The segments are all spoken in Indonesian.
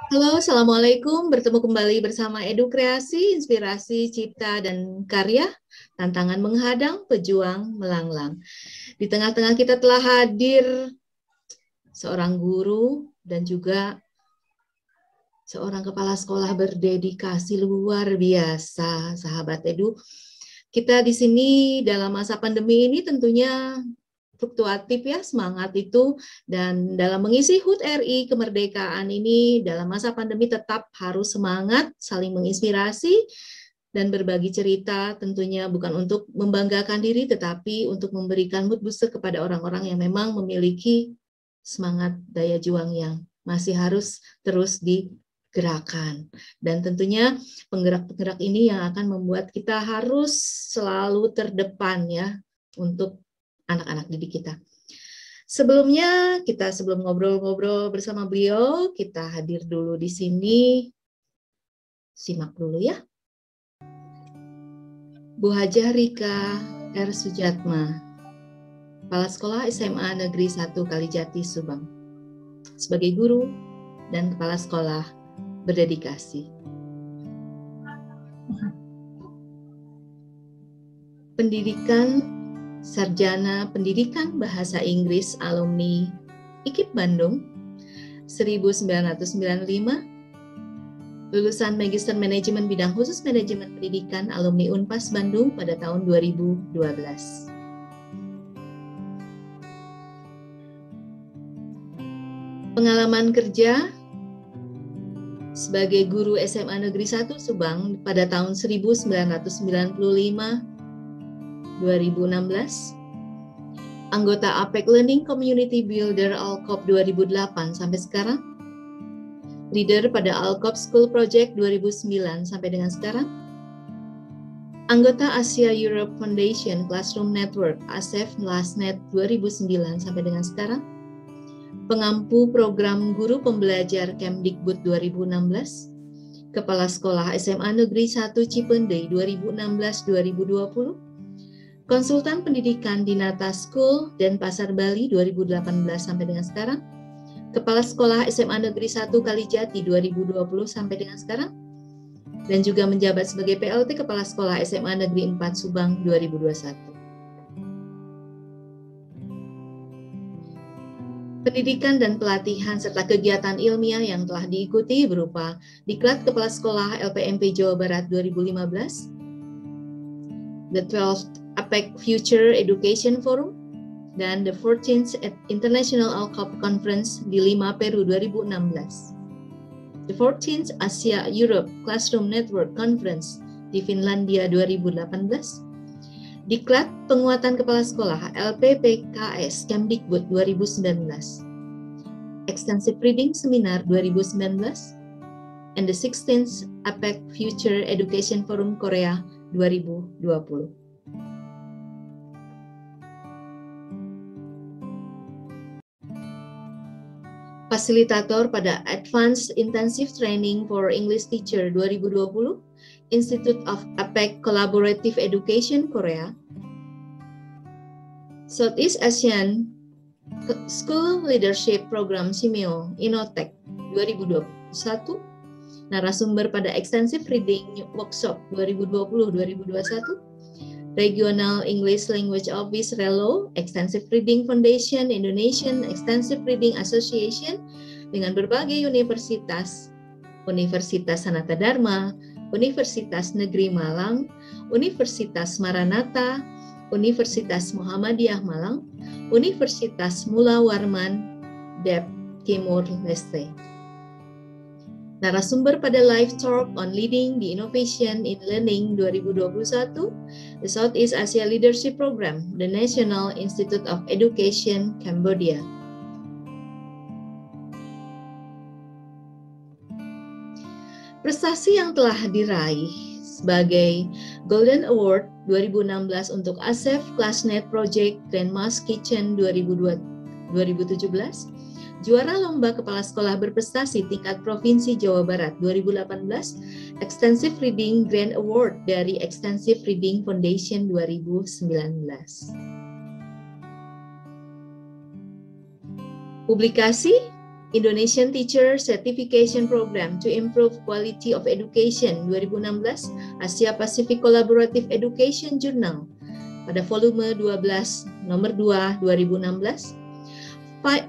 Halo, Assalamualaikum. Bertemu kembali bersama Edu Kreasi, Inspirasi, Cipta, dan Karya. Tantangan menghadang, pejuang melanglang. Di tengah-tengah kita telah hadir seorang guru dan juga seorang kepala sekolah berdedikasi luar biasa, sahabat Edu. Kita di sini dalam masa pandemi ini tentunya fluktuatif ya semangat itu, dan dalam mengisi HUT RI kemerdekaan ini dalam masa pandemi tetap harus semangat, saling menginspirasi dan berbagi cerita, tentunya bukan untuk membanggakan diri tetapi untuk memberikan mood booster kepada orang-orang yang memang memiliki semangat daya juang yang masih harus terus digerakkan. Dan tentunya penggerak-penggerak ini yang akan membuat kita harus selalu terdepan ya untuk anak-anak didik kita. Sebelum ngobrol-ngobrol bersama beliau, kita hadir dulu di sini. Simak dulu ya. Bu Hajah Rika R. Sujatma, Kepala Sekolah SMA Negeri 1 Kalijati, Subang. Sebagai guru dan kepala sekolah berdedikasi. Pendidikan Sarjana Pendidikan Bahasa Inggris alumni IKIP Bandung 1995, lulusan Magister Manajemen Bidang Khusus Manajemen Pendidikan alumni Unpas Bandung pada tahun 2012. Pengalaman kerja sebagai guru SMA Negeri 1 Subang pada tahun 1995-2016, anggota APEC Learning Community Builder Alkop 2008 sampai sekarang, leader pada Alkop School Project 2009 sampai dengan sekarang, anggota Asia Europe Foundation Classroom Network ASEF LASNET 2009 sampai dengan sekarang, pengampu program guru pembelajar Kemdikbud 2016, Kepala Sekolah SMA Negeri 1 Cipendei 2016-2020, konsultan pendidikan di Nata School dan Pasar Bali 2018 sampai dengan sekarang, Kepala Sekolah SMA Negeri 1 Kalijati 2020 sampai dengan sekarang, dan juga menjabat sebagai PLT Kepala Sekolah SMA Negeri 4 Subang 2021. Pendidikan dan pelatihan serta kegiatan ilmiah yang telah diikuti berupa Diklat Kepala Sekolah LPMP Jawa Barat 2015, the 12th APEC Future Education Forum, dan the 14th International Alkop Conference di Lima, Peru 2016. The 14th Asia Europe Classroom Network Conference di Finlandia 2018. Diklat Penguatan Kepala Sekolah LPPKS Kemdikbud 2019. Extensive Reading Seminar 2019. And the 16th APEC Future Education Forum Korea 2020. Fasilitator pada Advanced Intensive Training for English Teacher 2020, Institute of APEC Collaborative Education Korea, Southeast Asian School Leadership Program Simeo Inotech 2021, narasumber pada Extensive Reading Workshop 2020-2021, Regional English Language Office RELO, Extensive Reading Foundation, Indonesian Extensive Reading Association, dengan berbagai universitas, Universitas Sanata Dharma, Universitas Negeri Malang, Universitas Maranatha, Universitas Muhammadiyah Malang, Universitas Mula Warman, Dep Timur Leste. Narasumber pada Live Talk on Leading the Innovation in Learning 2021, the Southeast Asia Leadership Program, the National Institute of Education, Cambodia. Prestasi yang telah diraih sebagai Golden Award 2016 untuk ASEF Classnet Project Grandma's Kitchen 2017, juara Lomba Kepala Sekolah Berprestasi tingkat Provinsi Jawa Barat 2018, Extensive Reading Grand Award dari Extensive Reading Foundation 2019. Publikasi Indonesian Teacher Certification Program to Improve Quality of Education 2016, Asia Pacific Collaborative Education Journal pada volume 12 nomor 2 2016.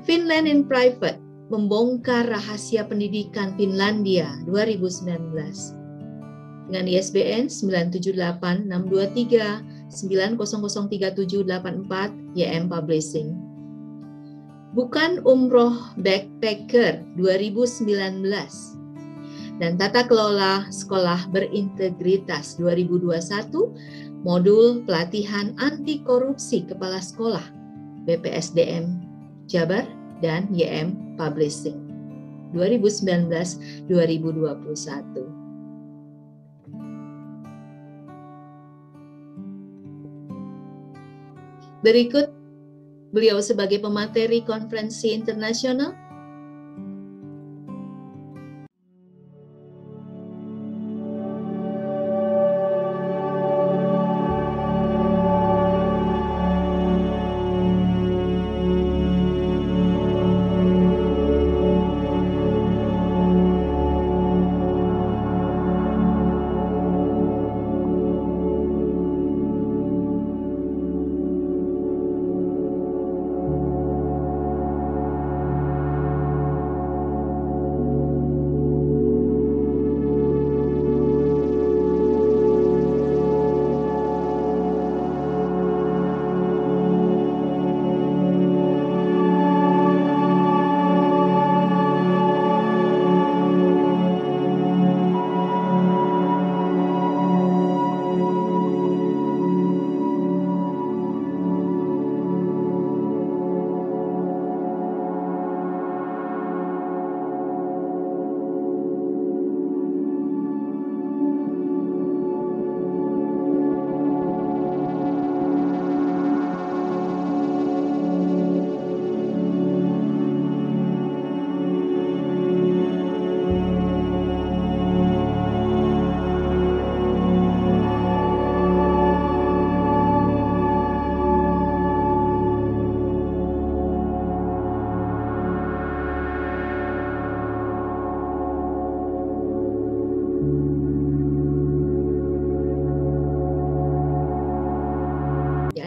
Finland in Private, membongkar rahasia pendidikan Finlandia 2019 dengan ISBN 978-623-900374 YM Publishing. Bukan Umroh Backpacker 2019 dan Tata Kelola Sekolah Berintegritas 2021, modul pelatihan anti korupsi kepala sekolah BPSDM Jabar dan YM Publishing 2019-2021. Berikut beliau sebagai pemateri konferensi internasional.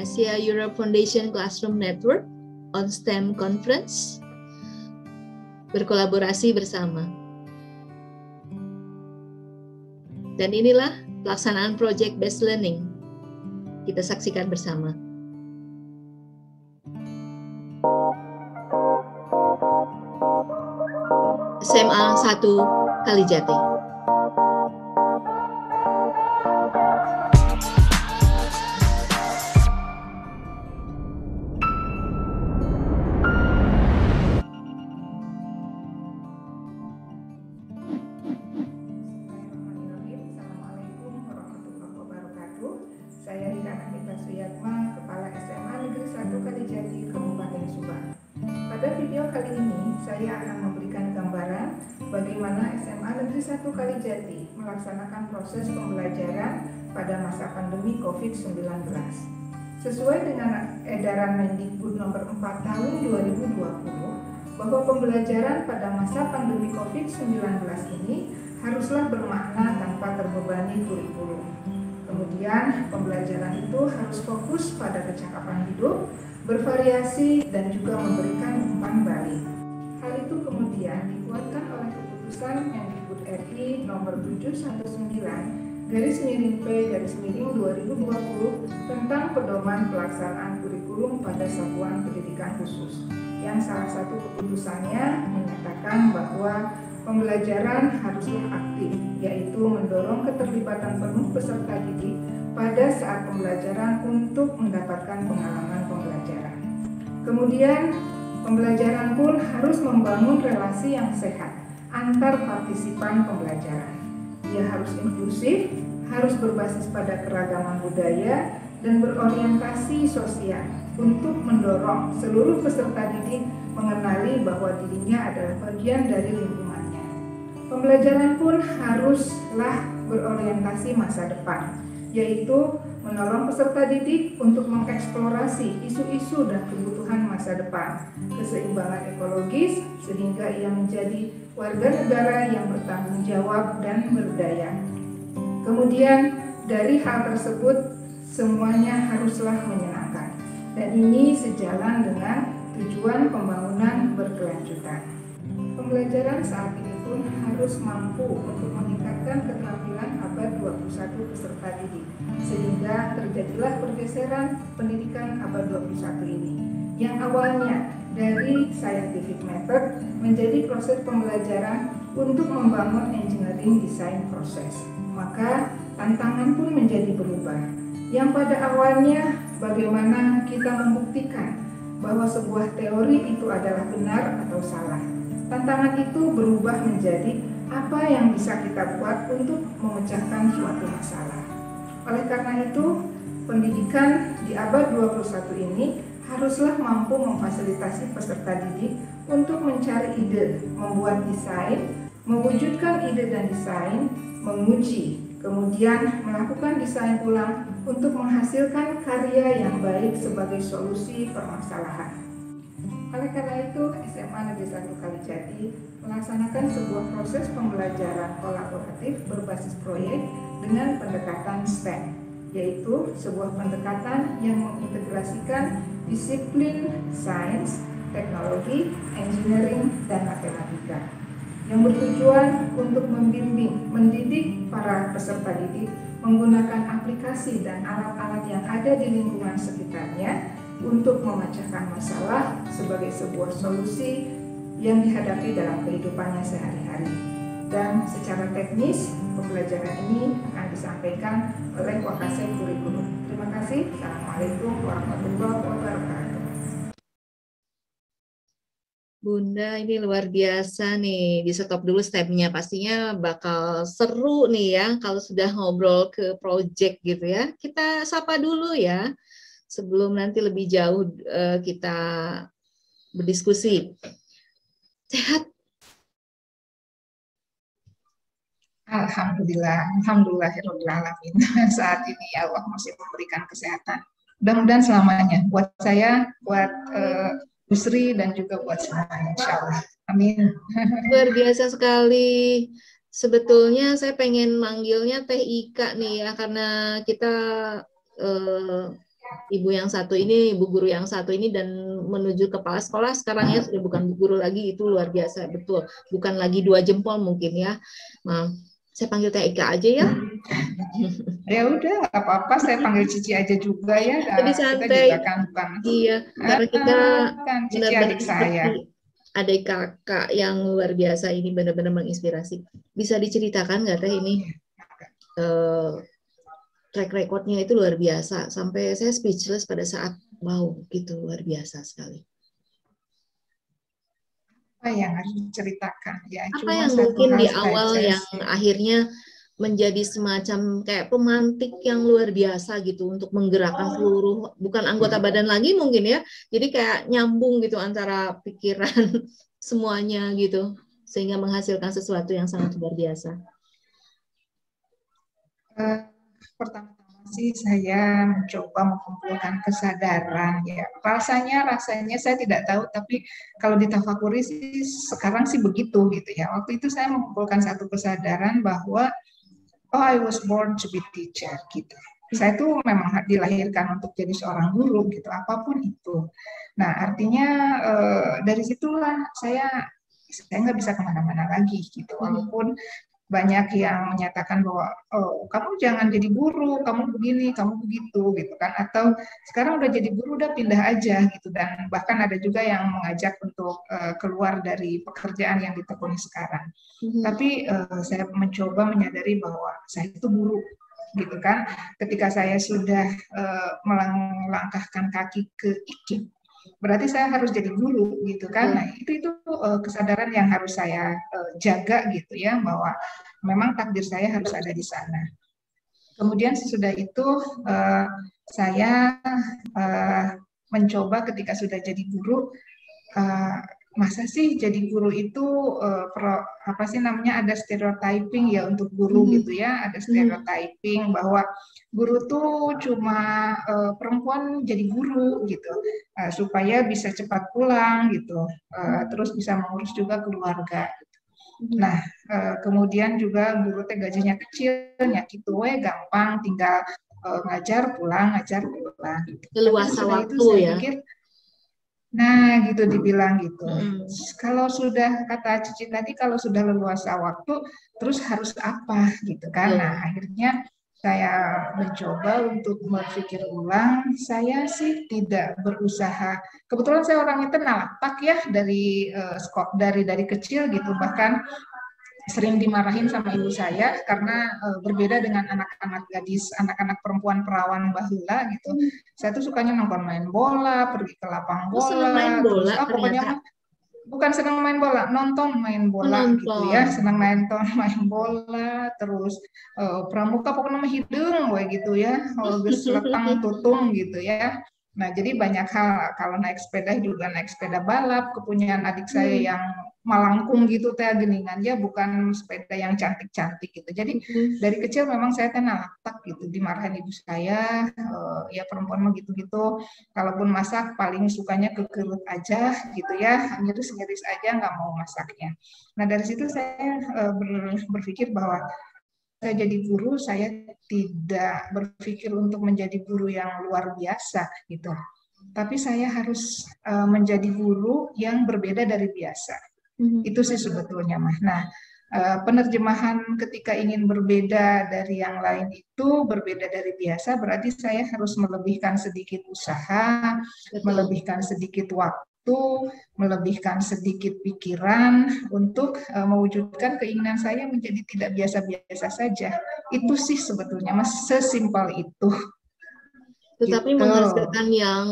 Asia Europe Foundation Classroom Network on STEM Conference berkolaborasi bersama. Dan inilah pelaksanaan Project Based Learning. Kita saksikan bersama. SMA 1 Kalijati. Pada video kali ini, saya akan memberikan gambaran bagaimana SMA Negeri 1 Kalijati melaksanakan proses pembelajaran pada masa pandemi COVID-19. Sesuai dengan edaran Mendikbud nomor 4 tahun 2020, bahwa pembelajaran pada masa pandemi COVID-19 ini haruslah bermakna tanpa terbebani kurikulum. Kemudian, pembelajaran itu harus fokus pada kecakapan hidup, bervariasi, dan juga memberikan umpan balik. Hal itu kemudian dikuatkan oleh keputusan Mendikbud RI nomor 719/P/2020 tentang pedoman pelaksanaan kurikulum pada satuan pendidikan khusus, yang salah satu keputusannya menyatakan bahwa pembelajaran haruslah aktif, yaitu mendorong keterlibatan penuh peserta didik pada saat pembelajaran untuk mendapatkan pengalaman pembelajaran. Kemudian, pembelajaran pun harus membangun relasi yang sehat antar partisipan pembelajaran. Ia harus inklusif, harus berbasis pada keragaman budaya, dan berorientasi sosial untuk mendorong seluruh peserta didik mengenali bahwa dirinya adalah bagian dari lingkungannya. Pembelajaran pun haruslah berorientasi masa depan, yaitu menolong peserta didik untuk mengeksplorasi isu-isu dan kebutuhan masa depan, keseimbangan ekologis, sehingga ia menjadi warga negara yang bertanggung jawab dan berdaya. Kemudian, dari hal tersebut, semuanya haruslah menyenangkan, dan ini sejalan dengan tujuan pembangunan berkelanjutan. Pembelajaran saat ini pun harus mampu untuk meningkatkan keterampilan abad 21 peserta didik, sehingga terjadilah pergeseran pendidikan abad 21 ini, yang awalnya dari scientific method menjadi proses pembelajaran untuk membangun engineering design proses. Maka tantangan pun menjadi berubah. Yang pada awalnya bagaimana kita membuktikan bahwa sebuah teori itu adalah benar atau salah. Tantangan itu berubah menjadi apa yang bisa kita buat untuk memecahkan suatu masalah. Oleh karena itu, pendidikan di abad 21 ini haruslah mampu memfasilitasi peserta didik untuk mencari ide, membuat desain, mewujudkan ide dan desain, menguji, kemudian melakukan desain ulang untuk menghasilkan karya yang baik sebagai solusi permasalahan. Oleh karena itu, SMA Negeri 1 Kalijati melaksanakan sebuah proses pembelajaran kolaboratif berbasis proyek dengan pendekatan STEM, yaitu sebuah pendekatan yang mengintegrasikan disiplin sains, teknologi, engineering, dan matematika, yang bertujuan untuk membimbing, mendidik para peserta didik menggunakan aplikasi dan alat-alat yang ada di lingkungan sekitarnya untuk memecahkan masalah sebagai sebuah solusi yang dihadapi dalam kehidupannya sehari-hari. Dan secara teknis, pembelajaran ini akan disampaikan oleh Wakasek Kurikulum. Terima kasih. Assalamualaikum warahmatullahi wabarakatuh. Bunda, ini luar biasa nih. Di stop dulu stepnya. Pastinya bakal seru nih ya kalau sudah ngobrol ke project gitu ya. Kita sapa dulu ya sebelum nanti lebih jauh kita berdiskusi. Sehat? Alhamdulillahirrahmanirrahim. Saat ini Allah masih memberikan kesehatan. Mudah-mudahan selamanya. Buat saya, buat Bu Sri, dan juga buat semuanya, insya Allah. Amin. Luar biasa sekali. Sebetulnya saya pengen manggilnya Teh Ika nih ya, karena kita ibu yang satu ini, ibu guru yang satu ini, dan menuju kepala sekolah sekarang ya sudah bukan bu guru lagi. Itu luar biasa, betul. Bukan lagi 2 jempol mungkin ya. Nah, saya panggil Teh Ika aja ya. Ya udah, apa-apa. Saya panggil Cici aja juga ya. Lebih santai. Kita juga kan bukan. Iya, karena kita kan Cici adik saya. Adik kakak yang luar biasa ini, benar-benar menginspirasi. Bisa diceritakan nggak Teh ini? Track recordnya itu luar biasa. Sampai saya speechless pada saat wow, gitu luar biasa sekali. Apa yang harus diceritakan? Ya, apa yang mungkin di awal yang akhirnya menjadi semacam kayak pemantik yang luar biasa gitu untuk menggerakkan seluruh, bukan anggota badan lagi mungkin ya, jadi kayak nyambung gitu antara pikiran semuanya gitu, sehingga menghasilkan sesuatu yang sangat luar biasa. Pertama-tama sih saya mencoba mengumpulkan kesadaran ya. Rasanya saya tidak tahu, tapi kalau ditafakuri sih sekarang sih begitu gitu ya. Waktu itu saya mengumpulkan satu kesadaran bahwa I was born to be teacher gitu. Saya tuh memang dilahirkan untuk jadi seorang guru gitu, apapun itu. Nah, artinya dari situlah saya nggak bisa kemana-mana lagi gitu. Walaupun banyak yang menyatakan bahwa oh, kamu jangan jadi guru, kamu begini, kamu begitu gitu kan, atau sekarang udah jadi guru udah pindah aja gitu, dan bahkan ada juga yang mengajak untuk keluar dari pekerjaan yang ditekuni sekarang. Tapi saya mencoba menyadari bahwa saya itu guru gitu kan. Ketika saya sudah melangkahkan kaki ke IKIP, berarti saya harus jadi guru gitu kan. Nah, itu kesadaran yang harus saya jaga gitu ya, bahwa memang takdir saya harus ada di sana. Kemudian sesudah itu saya mencoba ketika sudah jadi guru, masa sih jadi guru itu apa sih namanya, ada stereotyping ya untuk guru gitu ya, ada stereotyping bahwa guru tuh cuma perempuan jadi guru gitu, supaya bisa cepat pulang gitu, terus bisa mengurus juga keluarga. Nah, kemudian juga guru teh gajinya kecil, nyakit we gampang, tinggal ngajar pulang. Tapi Leluasa sesudah itu waktu saya ya. pikir, nah gitu dibilang gitu. Kalau sudah, kata Cici tadi, kalau sudah leluasa waktu, terus harus apa gitu kan. Nah, akhirnya saya mencoba untuk berpikir ulang. Saya sih tidak berusaha. Kebetulan saya orangnya nalapak ya dari kecil gitu. Bahkan sering dimarahin sama ibu saya karena berbeda dengan anak-anak gadis, anak-anak perempuan perawan baheula gitu. Saya tuh sukanya nonton main bola, pergi ke lapang Senang main bola, terus bola pokoknya ternyata. mah bukan senang main bola, nonton main bola gitu ya, Menonton. senang nonton main bola, terus pramuka pokoknya mah hidung we gitu ya, geus letang tutung gitu ya. Nah, jadi banyak hal, kalau naik sepeda juga naik sepeda balap, kepunyaan adik saya yang malangkung gitu teh geningan ya, bukan sepeda yang cantik-cantik gitu. Jadi dari kecil memang saya teh nalatak gitu, dimarahin ibu saya, ya perempuan mah gitu-gitu. Kalaupun masak paling sukanya kekerut aja gitu ya, ngiris-ngiris aja, nggak mau masaknya. Nah, dari situ saya berpikir bahwa saya jadi guru, saya tidak berpikir untuk menjadi guru yang luar biasa gitu. Tapi saya harus menjadi guru yang berbeda dari biasa. Itu sih sebetulnya mah. Nah, penerjemahan ketika ingin berbeda dari yang lain itu berbeda dari biasa, berarti saya harus melebihkan sedikit usaha, melebihkan sedikit waktu, melebihkan sedikit pikiran untuk mewujudkan keinginan saya menjadi tidak biasa-biasa saja. Itu sih sebetulnya mas, sesimpel itu. Tetapi Gitu. menghasilkan yang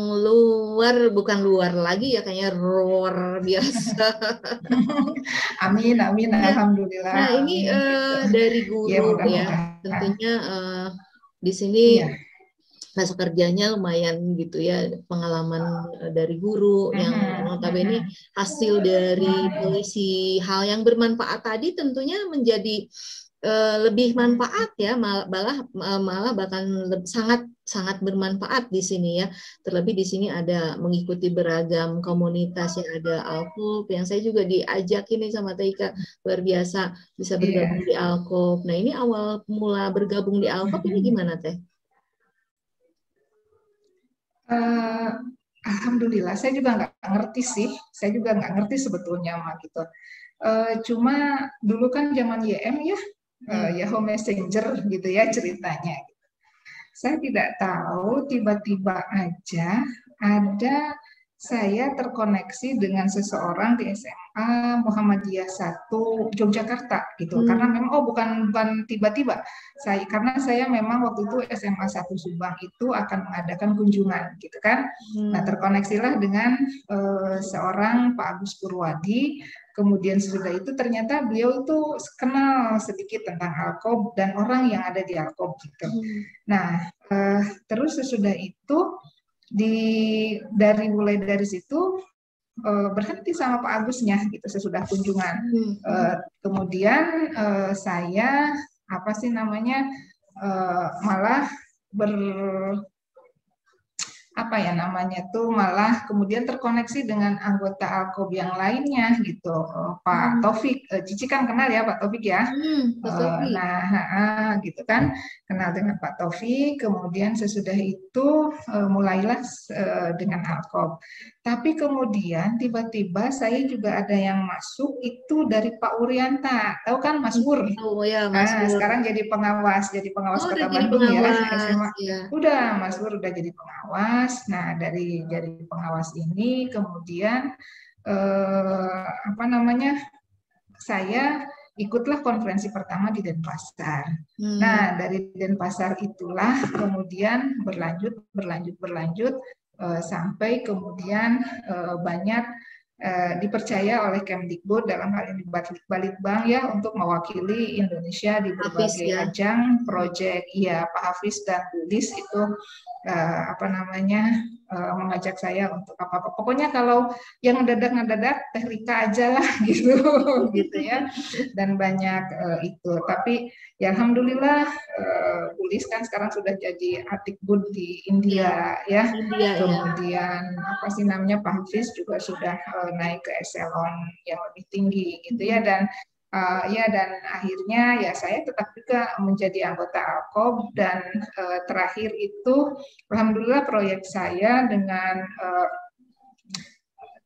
bukan luar lagi ya, kayaknya luar biasa. Amin, Ya. alhamdulillah, Nah, ini amin. Gitu. dari Ya, guru ya, mudah-mudahan. tentunya di sini Iya. masa kerjanya lumayan gitu ya, pengalaman dari guru yang notabene hasil dari mengisi hal yang bermanfaat tadi tentunya menjadi lebih manfaat ya, malah bahkan sangat sangat bermanfaat di sini ya. Terlebih di sini ada mengikuti beragam komunitas, yang ada Alkub, yang saya juga diajak ini sama Teika, luar biasa bisa bergabung di Alkub. Nah, ini awal mula bergabung di Alkub ini gimana Teh? Alhamdulillah, saya juga nggak ngerti sih. Saya juga nggak ngerti sebetulnya mah gitu. Cuma dulu kan zaman YM ya, Yahoo Messenger gitu ya ceritanya. Saya tidak tahu, tiba-tiba aja ada saya terkoneksi dengan seseorang di SMA Muhammadiyah 1 Yogyakarta gitu. Karena memang bukan tiba-tiba. Karena saya memang waktu itu SMA 1 Subang itu akan mengadakan kunjungan gitu kan. Nah, terkoneksilah dengan seorang Pak Agus Purwadi. Kemudian sesudah itu ternyata beliau itu kenal sedikit tentang Alkob dan orang yang ada di Alkob gitu. Nah, terus sesudah itu mulai dari situ berhenti sama Pak Agusnya gitu sesudah kunjungan. Kemudian saya malah malah kemudian terkoneksi dengan anggota Alkob yang lainnya gitu, Pak Taufik. Cici kan kenal ya Pak Taufik ya. Gitu kan, kenal dengan Pak Taufik. Kemudian sesudah itu mulailah dengan Alkob. Tapi kemudian tiba-tiba saya juga ada yang masuk itu dari Pak Urianta, tahu kan Mas Wur? Oh ya, Mas Wur. Sekarang jadi pengawas Kota Bandung ya, SMA. Udah Mas Wur udah jadi pengawas. Nah, dari pengawas ini kemudian saya ikutlah konferensi pertama di Denpasar. Nah, dari Denpasar itulah kemudian berlanjut sampai kemudian banyak dipercaya oleh Kemdikbud, dalam hal ini Balitbang ya, untuk mewakili Indonesia di berbagai ajang proyek. Iya, Pak Hafiz dan Bu Lis itu mengajak saya untuk apa-apa. Pokoknya kalau yang ngedadak Teh Rika aja lah gitu, gitu ya. Dan banyak itu. Tapi ya alhamdulillah Bulis kan sekarang sudah jadi Adikbud di India ya. India ya. Kemudian apa sih namanya Pak Hafiz juga sudah naik ke eselon yang lebih tinggi gitu ya. Dan ya dan akhirnya ya saya tetap juga menjadi anggota Alkob dan terakhir itu alhamdulillah proyek saya dengan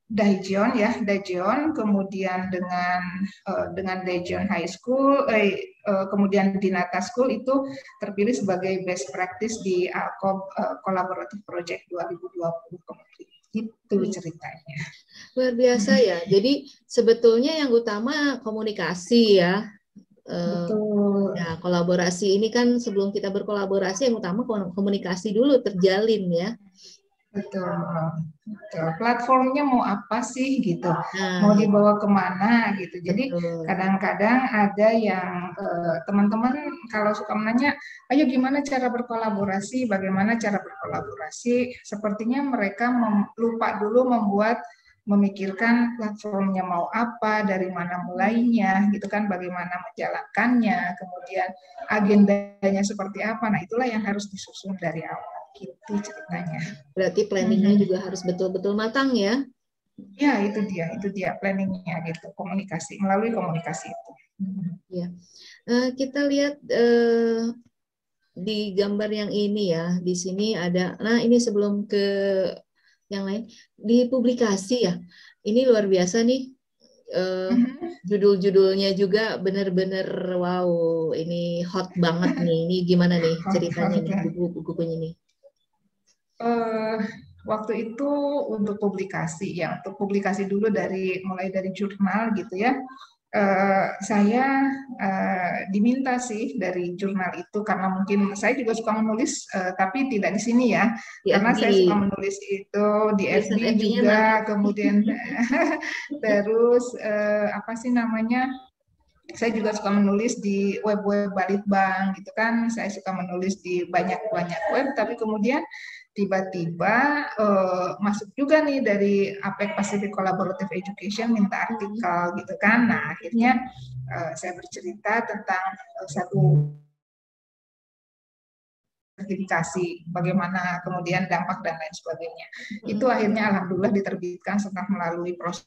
Daejeon, kemudian dengan Daejeon High School, kemudian di Nata School itu terpilih sebagai best practice di Alkob Collaborative Project 2020 kemudian. Itu ceritanya. Luar biasa ya. Jadi sebetulnya yang utama komunikasi ya. Betul. Ya, kolaborasi ini kan sebelum kita berkolaborasi yang utama komunikasi dulu terjalin ya. Betul. Platformnya mau apa sih gitu, Nah, mau dibawa kemana gitu. Jadi kadang-kadang ada yang teman-teman kalau suka menanya, ayo gimana cara berkolaborasi, bagaimana cara berkolaborasi, sepertinya mereka lupa dulu memikirkan platformnya mau apa, dari mana mulainya, gitu kan, bagaimana menjalankannya, kemudian agendanya seperti apa. Nah, itulah yang harus disusun dari awal. Gitu ceritanya. Berarti planningnya juga harus betul-betul matang ya? Ya, itu dia planningnya gitu, komunikasi, melalui komunikasi itu. Ya, kita lihat di gambar yang ini ya, di sini ada, nah ini sebelum ke yang lain, di publikasi ya, ini luar biasa nih, judul-judulnya juga benar-benar wow, ini hot banget nih, ini gimana nih ceritanya nih, buku-bukunya nih? Waktu itu untuk publikasi ya, untuk publikasi dulu mulai dari jurnal gitu ya. Saya diminta sih dari jurnal itu karena mungkin saya juga suka menulis, tapi tidak di sini ya, karena saya suka menulis itu di FB juga, kemudian terus apa sih namanya? Saya juga suka menulis di web-web Balitbank gitu kan, saya suka menulis di banyak-banyak web, tapi kemudian tiba-tiba masuk juga nih dari APEC Pacific Collaborative Education minta artikel gitu kan. Nah, akhirnya saya bercerita tentang satu sertifikasi, bagaimana kemudian dampak dan lain sebagainya. Itu akhirnya alhamdulillah diterbitkan setelah melalui proses.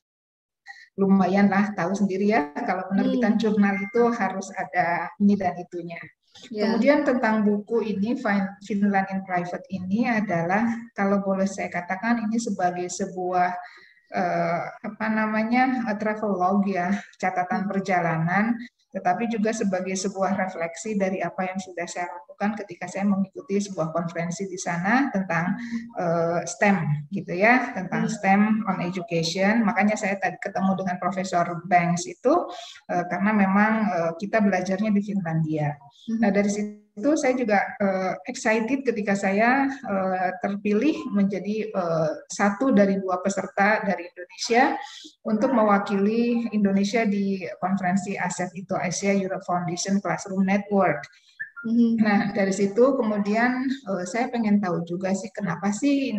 Lumayan lah, tahu sendiri ya kalau penerbitan jurnal itu harus ada ini dan itunya. Kemudian tentang buku ini Finland in Private ini adalah kalau boleh saya katakan ini sebagai sebuah travelog ya, catatan perjalanan, tetapi juga sebagai sebuah refleksi dari apa yang sudah saya lakukan ketika saya mengikuti sebuah konferensi di sana tentang STEM gitu ya, tentang STEM on education. Makanya saya tadi ketemu dengan Profesor Banks itu karena memang kita belajarnya di Finlandia. Nah, dari situ saya juga excited ketika saya terpilih menjadi satu dari 2 peserta dari Indonesia untuk mewakili Indonesia di konferensi ASEF itu, Asia Europe Foundation Classroom Network. Nah, dari situ kemudian saya pengen tahu juga sih kenapa sih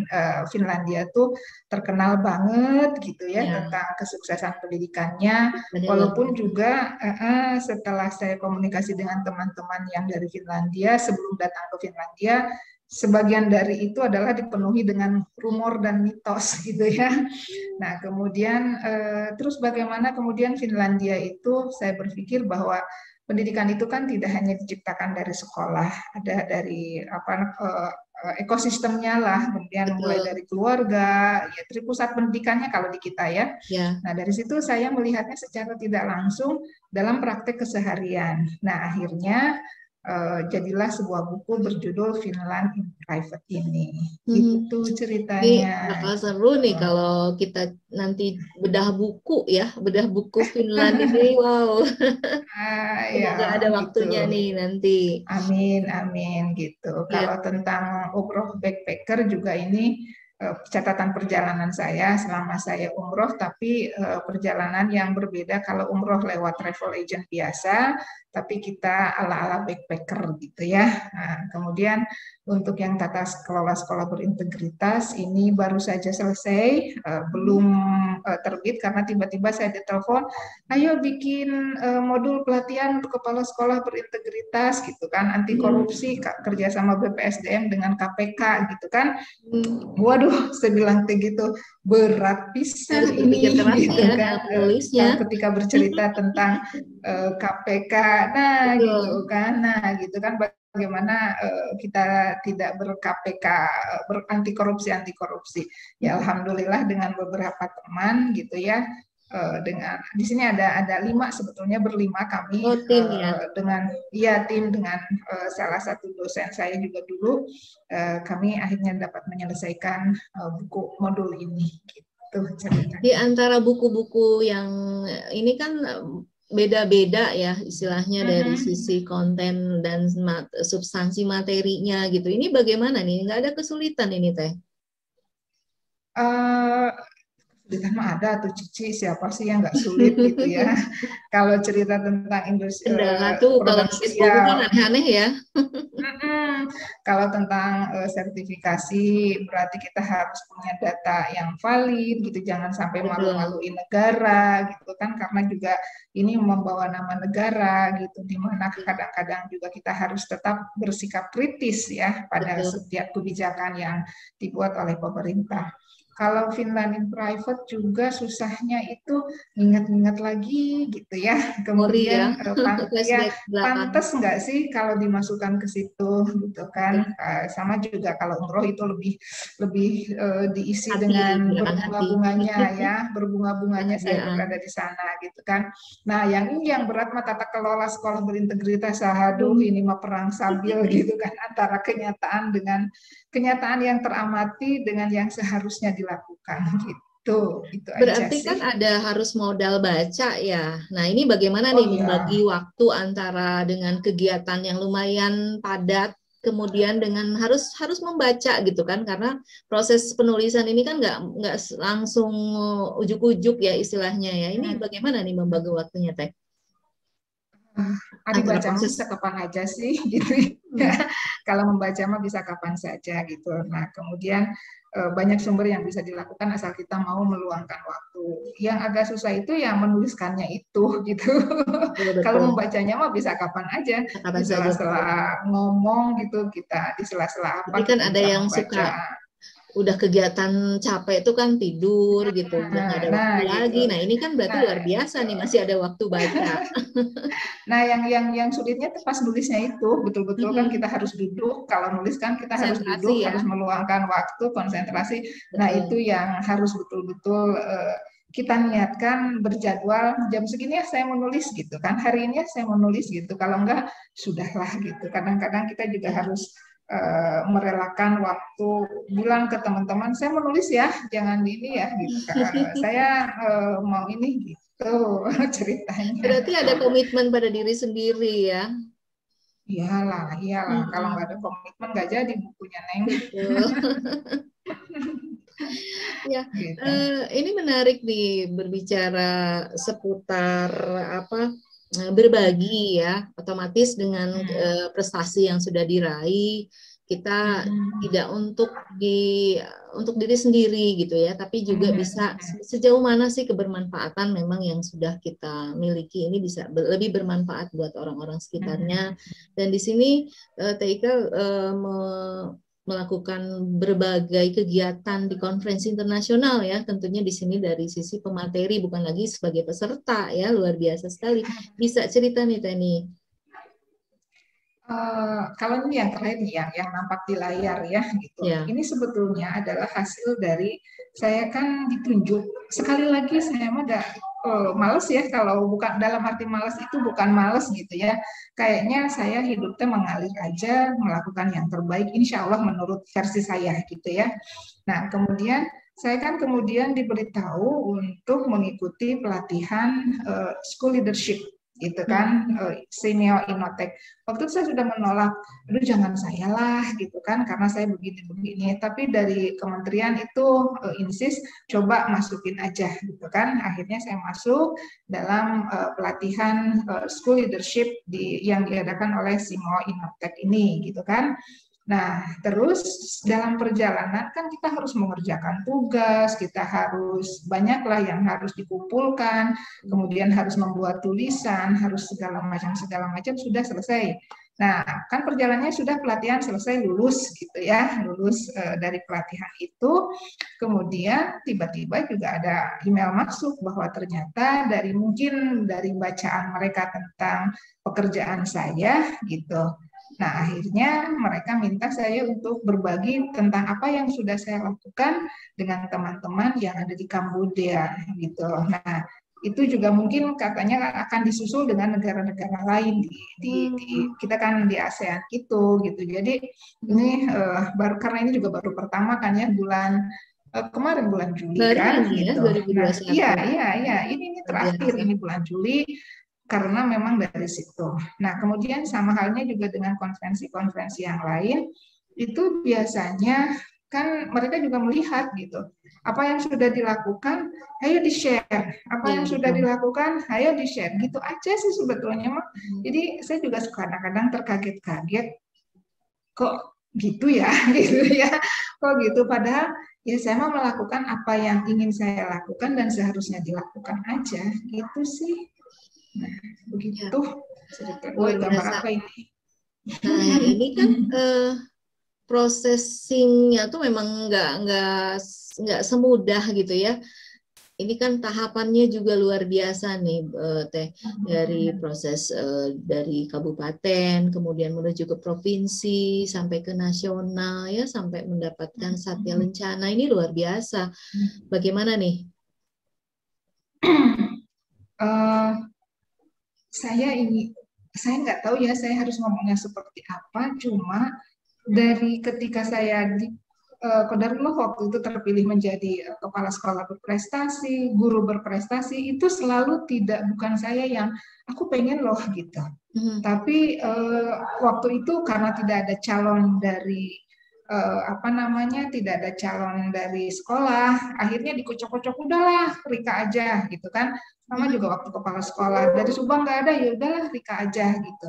Finlandia tuh terkenal banget gitu ya tentang kesuksesan pendidikannya, walaupun juga setelah saya komunikasi dengan teman-teman yang dari Finlandia sebelum datang ke Finlandia, sebagian dari itu adalah dipenuhi dengan rumor dan mitos gitu ya. Nah, kemudian terus bagaimana kemudian Finlandia itu saya berpikir bahwa pendidikan itu kan tidak hanya diciptakan dari sekolah, ada dari ekosistemnya lah, kemudian mulai dari keluarga, ya dari pusat pendidikannya kalau di kita ya. Nah, dari situ saya melihatnya secara tidak langsung dalam praktek keseharian. Nah, akhirnya jadilah sebuah buku berjudul Finland in Private ini. Itu ceritanya. Ini bakal seru nih kalau kita nanti bedah buku Finland ini, wow. Semoga ada waktunya gitu. Nih nanti. Amin gitu. Kalau tentang umroh backpacker juga ini catatan perjalanan saya selama saya umroh, tapi perjalanan yang berbeda. Kalau umroh lewat travel agent biasa, tapi kita ala-ala backpacker gitu ya. Nah, kemudian untuk yang tata kelola sekolah berintegritas ini baru saja selesai, belum terbit karena tiba-tiba saya ditelepon, ayo bikin modul pelatihan untuk kepala sekolah berintegritas gitu kan, anti korupsi kerjasama BPSDM dengan KPK gitu kan. Waduh, saya bilang gitu, berat pisan Harus berpikir ini, keras gitu ya kan. penulisnya. Ketika bercerita tentang KPK, nah Betul. gitu kan, bagaimana kita tidak ber-KPK, beranti korupsi. Ya alhamdulillah dengan beberapa teman gitu ya. Dengan di sini ada 5 sebetulnya, berlima kami, Tim ya. dengan tim dengan salah satu dosen saya juga dulu, kami akhirnya dapat menyelesaikan buku modul ini gitu ceritanya. Di antara buku-buku yang ini kan beda-beda ya istilahnya dari sisi konten dan substansi materinya gitu. Ini bagaimana nih? Nggak ada kesulitan ini Teh? Kesulitan mah ada tuh Cici, siapa sih yang nggak sulit gitu ya. Kalau cerita tentang industri kalau program nulis buku kan aneh-aneh ya. Kalau tentang sertifikasi berarti kita harus punya data yang valid gitu, jangan sampai malu-maluin negara gitu kan, karena juga ini membawa nama negara gitu, dimana kadang-kadang juga kita harus tetap bersikap kritis ya pada setiap kebijakan yang dibuat oleh pemerintah. Kalau Finland in Private juga susahnya itu ingat-ingat lagi gitu ya. Kemudian pantas nggak sih kalau dimasukkan ke situ gitu kan. Sama juga kalau umroh itu lebih diisi dengan berbunga-bunganya saya berada di sana gitu kan. Nah yang berat mah tata kelola sekolah berintegritas, aduh ini mah perang sambil gitu kan, antara kenyataan yang teramati dengan yang seharusnya dilakukan gitu. Itu berarti aja kan sih. ada harus modal baca ya. Nah ini bagaimana nih membagi waktu antara dengan kegiatan yang lumayan padat, kemudian dengan harus membaca gitu kan, karena proses penulisan ini kan nggak langsung ujuk-ujuk ya istilahnya ya. Ini bagaimana nih membagi waktunya Teh? Baca bisa kapan aja sih gitu ya. Kalau membaca mah bisa kapan saja gitu. Nah kemudian banyak sumber yang bisa dilakukan asal kita mau meluangkan waktu. Yang agak susah itu yang menuliskannya itu gitu. Kalau membacanya mah bisa kapan aja, di sela-sela ngomong gitu, kita di sela-sela apa kan kita ada bisa yang membaca. Udah kegiatan capek itu kan tidur gitu, udah nggak ada waktu lagi. Nah ini kan berarti luar biasa nih, masih ada waktu baca. Nah yang sulitnya tuh pas nulisnya itu betul-betul kan kita harus duduk. Kalau nulis kan kita harus duduk, harus meluangkan waktu, konsentrasi. Nah itu yang harus betul-betul kita niatkan, berjadwal jam segini ya saya menulis gitu kan, hari ini ya saya menulis gitu. Kalau enggak sudahlah gitu. Kadang-kadang kita juga harus merelakan waktu, bilang ke teman-teman saya menulis ya, jangan ini ya gitu. Saya mau ini gitu ceritanya. Berarti ada komitmen pada diri sendiri ya. Iyalah. Kalau nggak ada komitmen nggak jadi bukunya, Neng. Betul. Ya, gitu. Ini menarik nih berbicara seputar berbagi ya, otomatis dengan prestasi yang sudah diraih kita tidak untuk diri sendiri gitu ya, tapi juga bisa sejauh mana sih kebermanfaatan memang yang sudah kita miliki ini bisa lebih bermanfaat buat orang-orang sekitarnya. Dan di sini TIK melakukan berbagai kegiatan di konferensi internasional ya, tentunya di sini dari sisi pemateri bukan lagi sebagai peserta ya, luar biasa sekali. Bisa cerita nih Teni? Kalau ini yang terakhir nih yang nampak di layar ya gitu. Ini sebetulnya adalah hasil dari saya kan ditunjuk. Sekali lagi saya mah males ya, kalau bukan dalam arti males itu bukan males gitu ya. Kayaknya saya hidupnya mengalir aja, melakukan yang terbaik insya Allah menurut versi saya gitu ya. Nah kemudian saya kan kemudian diberitahu untuk mengikuti pelatihan school leadership gitu kan, Simeo Inotek. Waktu itu saya sudah menolak, aduh jangan saya lah gitu kan, karena saya begini-begini. Tapi dari kementerian itu insist coba masukin aja gitu kan. Akhirnya saya masuk dalam pelatihan school leadership yang diadakan oleh Simeo Inotek ini gitu kan. Nah, terus dalam perjalanan kan kita harus mengerjakan tugas, kita harus banyaklah yang harus dikumpulkan, kemudian harus membuat tulisan, harus segala macam sudah selesai. Nah, kan perjalanannya sudah pelatihan selesai, lulus gitu ya, lulus dari pelatihan itu, kemudian tiba-tiba juga ada email masuk bahwa ternyata mungkin dari bacaan mereka tentang pekerjaan saya gitu. Nah, akhirnya mereka minta saya untuk berbagi tentang apa yang sudah saya lakukan dengan teman-teman yang ada di Kamboja gitu. Nah, itu juga mungkin katanya akan disusul dengan negara-negara lain kita kan di ASEAN gitu. Jadi ini baru, karena ini juga baru pertama kan ya, kemarin bulan Juli baru kan ini gitu. Ya, 2021. Nah, iya, ini terakhir, ini bulan Juli. Karena memang dari situ. Nah, kemudian sama halnya juga dengan konferensi-konferensi yang lain, itu biasanya kan mereka juga melihat gitu. Apa yang sudah dilakukan, ayo di-share. Apa yang sudah dilakukan, ayo di-share. Gitu aja sih sebetulnya. Jadi saya juga kadang-kadang terkaget-kaget, kok gitu ya, gitu ya. Kok gitu, padahal ya saya mau melakukan apa yang ingin saya lakukan dan seharusnya dilakukan aja, gitu sih. Nah, begitu. Gambar apa ini? Nah, ini kan processingnya tuh memang nggak semudah gitu ya. Ini kan tahapannya juga luar biasa nih, Teh, dari proses dari kabupaten, kemudian menuju ke provinsi, sampai ke nasional ya, sampai mendapatkan Satya Lencana. Ini luar biasa. Bagaimana nih? Saya nggak tahu ya, saya harus ngomongnya seperti apa. Cuma dari ketika saya Kodarullah waktu itu terpilih menjadi kepala sekolah berprestasi, guru berprestasi, itu selalu bukan saya yang aku pengen loh gitu. Tapi waktu itu karena tidak ada calon dari tidak ada calon dari sekolah, akhirnya dikocok-kocok, udahlah Rika aja gitu kan. Sama juga waktu kepala sekolah dari Subang nggak ada, ya udahlah Rika aja gitu.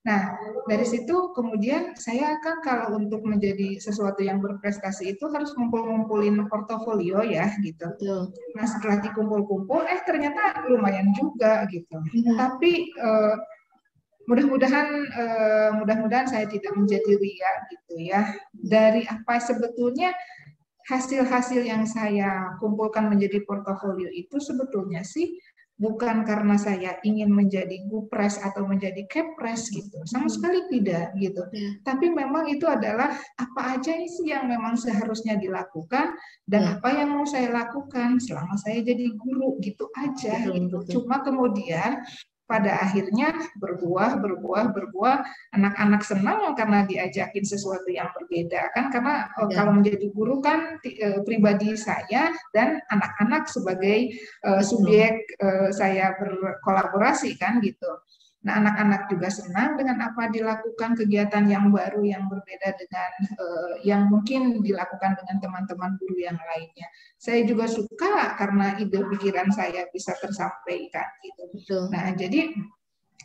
Nah, dari situ kemudian saya kan kalau untuk menjadi sesuatu yang berprestasi itu harus ngumpulin portofolio ya gitu. Nah, setelah dikumpul-kumpul, ternyata lumayan juga gitu. Tapi mudah-mudahan saya tidak menjadi ria gitu ya. Dari apa sebetulnya hasil-hasil yang saya kumpulkan menjadi portofolio itu sebetulnya sih bukan karena saya ingin menjadi gupres atau menjadi kepres gitu, sama sekali tidak gitu. Tapi memang itu adalah apa aja sih yang memang seharusnya dilakukan dan apa yang mau saya lakukan selama saya jadi guru gitu aja gitu. Cuma kemudian pada akhirnya berbuah, anak-anak senang karena diajakin sesuatu yang berbeda kan, karena kalau menjadi guru kan pribadi saya dan anak-anak sebagai subjek saya berkolaborasi kan gitu. Nah, anak-anak juga senang dengan apa dilakukan kegiatan yang baru yang berbeda dengan yang mungkin dilakukan dengan teman-teman guru yang lainnya. Saya juga suka karena ide pikiran saya bisa tersampaikan gitu. Nah, jadi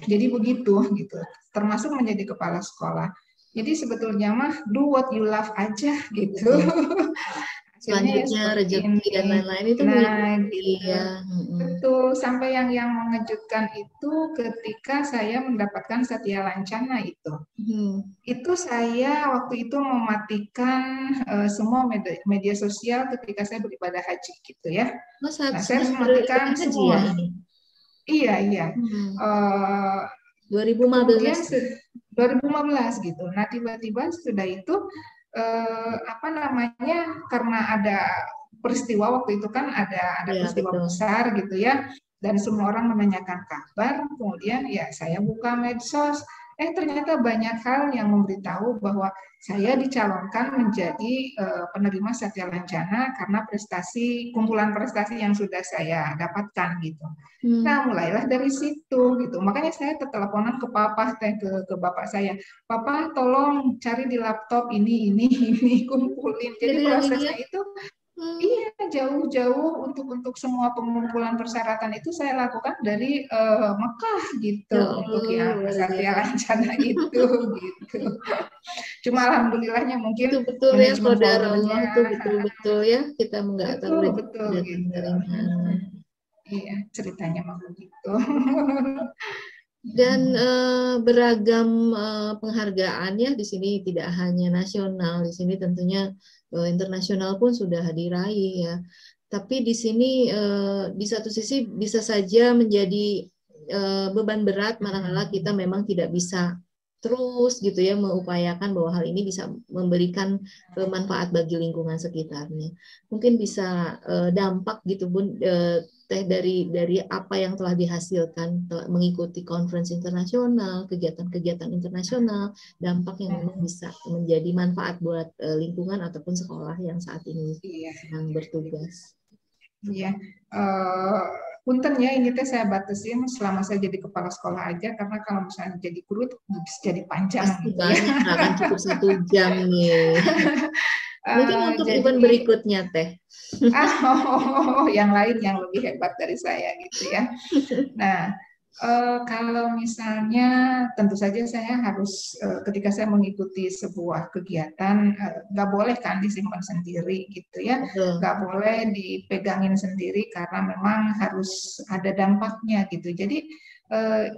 begitu gitu. Termasuk menjadi kepala sekolah. Jadi sebetulnya mah do what you love aja gitu. Selanjutnya rezeki dan lain-lain itu gitu. Betul, sampai yang mengejutkan itu ketika saya mendapatkan Satya Lancana itu. Itu saya waktu itu mematikan semua media sosial ketika saya beribadah haji gitu ya. Nah, saya harus mematikan semua. Iya. 2015 gitu. Nah, tiba-tiba sudah itu karena ada peristiwa waktu itu kan ada peristiwa besar gitu ya, dan semua orang menanyakan kabar. Kemudian ya saya buka medsos, ternyata banyak hal yang memberitahu bahwa saya dicalonkan menjadi penerima Satya Lancana karena kumpulan prestasi yang sudah saya dapatkan gitu. Nah, mulailah dari situ gitu. Makanya saya teleponan ke papa, ke bapak saya, papa tolong cari di laptop ini kumpulin. Jadi prosesnya itu iya, jauh-jauh untuk semua pengumpulan persyaratan itu saya lakukan dari Mekah gitu, Ya untuk Allah, yang luar Satya biasa. Lancana itu gitu. Cuma alhamdulillahnya Itu mungkin betul ya, manajemen kodar Allah foldernya tuh betul-betul ya. Kita nggak tahu betul rezeki betul datang gitu. dari mana. Iya, ceritanya mah begitu. Dan beragam penghargaan ya di sini, tidak hanya nasional, di sini tentunya internasional pun sudah diraih ya. Tapi di sini di satu sisi bisa saja menjadi beban berat manakala kita memang tidak bisa terus gitu ya mengupayakan bahwa hal ini bisa memberikan manfaat bagi lingkungan sekitarnya. Mungkin bisa dampak gitu Bun, Teh, dari apa yang telah dihasilkan mengikuti conference internasional, kegiatan-kegiatan internasional, dampak yang memang bisa menjadi manfaat buat lingkungan ataupun sekolah yang saat ini Iya, sedang bertugas. iya. Punten ya, ini teh saya batasin selama saya jadi kepala sekolah aja, karena kalau misalnya jadi guru bisa jadi panjang Pasti gitu ya. banyak, nggak akan cukup 1 jam nih. Mungkin untuk Jadi event berikutnya, Teh. yang lain yang lebih hebat dari saya gitu ya. Nah, kalau misalnya tentu saja saya harus ketika saya mengikuti sebuah kegiatan nggak boleh kan disimpan sendiri gitu ya, Betul. nggak boleh dipegangin sendiri karena memang harus ada dampaknya gitu. Jadi eh,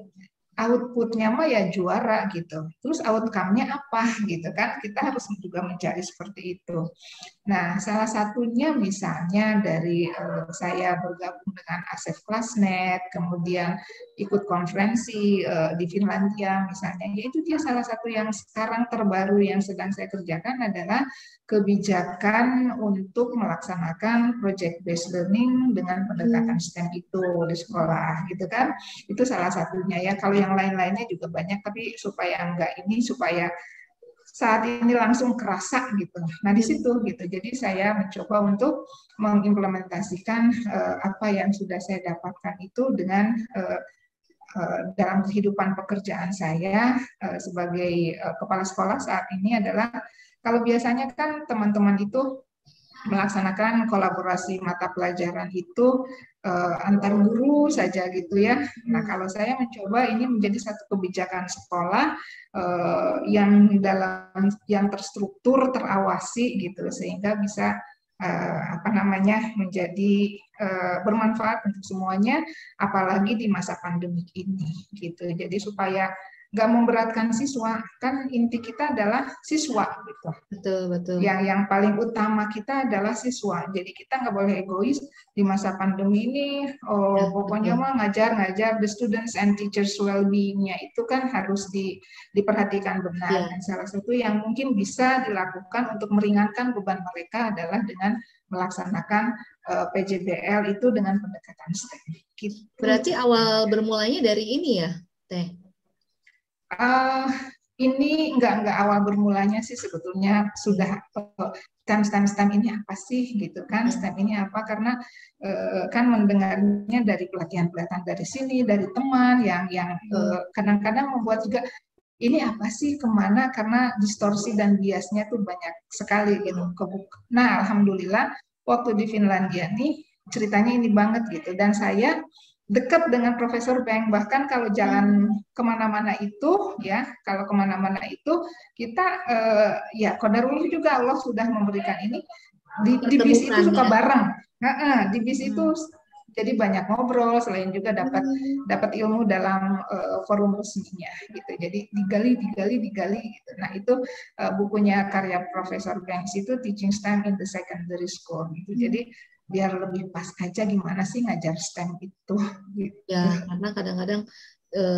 outputnya mah ya juara gitu. Terus outcome-nya apa gitu kan? Kita harus juga mencari seperti itu. Nah, salah satunya misalnya dari saya bergabung dengan ASEF Klasnet, kemudian ikut konferensi di Finlandia misalnya, yaitu dia salah satu yang sekarang terbaru yang sedang saya kerjakan adalah kebijakan untuk melaksanakan project based learning dengan pendekatan STEM itu di sekolah gitu kan. Itu salah satunya ya. Kalau yang lain-lainnya juga banyak, tapi supaya enggak ini, supaya saat ini langsung kerasa gitu. Nah di situ gitu. Jadi saya mencoba untuk mengimplementasikan apa yang sudah saya dapatkan itu dengan dalam kehidupan pekerjaan saya sebagai kepala sekolah saat ini adalah kalau biasanya kan teman-teman itu melaksanakan kolaborasi mata pelajaran itu antar guru saja gitu ya. Nah, kalau saya mencoba ini menjadi satu kebijakan sekolah yang terstruktur, terawasi gitu sehingga bisa apa namanya menjadi bermanfaat untuk semuanya, apalagi di masa pandemik ini gitu. Jadi supaya nggak memberatkan siswa, kan inti kita adalah siswa gitu. Betul, betul. Yang paling utama kita adalah siswa. Jadi kita nggak boleh egois di masa pandemi ini. Ya, Pokoknya betul. mah ngajar the students and teachers well-being-nya itu kan harus diperhatikan benar. Ya. Dan salah satu yang mungkin bisa dilakukan untuk meringankan beban mereka adalah dengan melaksanakan PJBL itu dengan pendekatan STEM. Gitu. Berarti awal bermulanya dari ini ya, Teh? Ini nggak awal bermulanya sih sebetulnya sudah STEM ini apa sih gitu kan, STEM ini apa, karena kan mendengarnya dari pelatihan-pelatihan dari sini, dari teman yang kadang-kadang membuat juga ini apa sih, kemana, karena distorsi dan biasnya tuh banyak sekali gitu. Nah alhamdulillah waktu di Finlandia nih ceritanya ini banget gitu, dan saya dekat dengan Profesor Beng, bahkan kalau jalan kemana-mana itu ya, kalau kemana-mana itu kita ya qadarullah juga Allah sudah memberikan ini di bis itu suka Ya. bareng, di bis itu jadi banyak ngobrol, selain juga dapat ilmu dalam forum resminya gitu. Jadi digali gitu. Nah itu bukunya karya Profesor Banks itu Teaching STEM in the Secondary School gitu. Jadi biar lebih pas aja gimana sih ngajar STEM itu gitu. Ya, karena kadang-kadang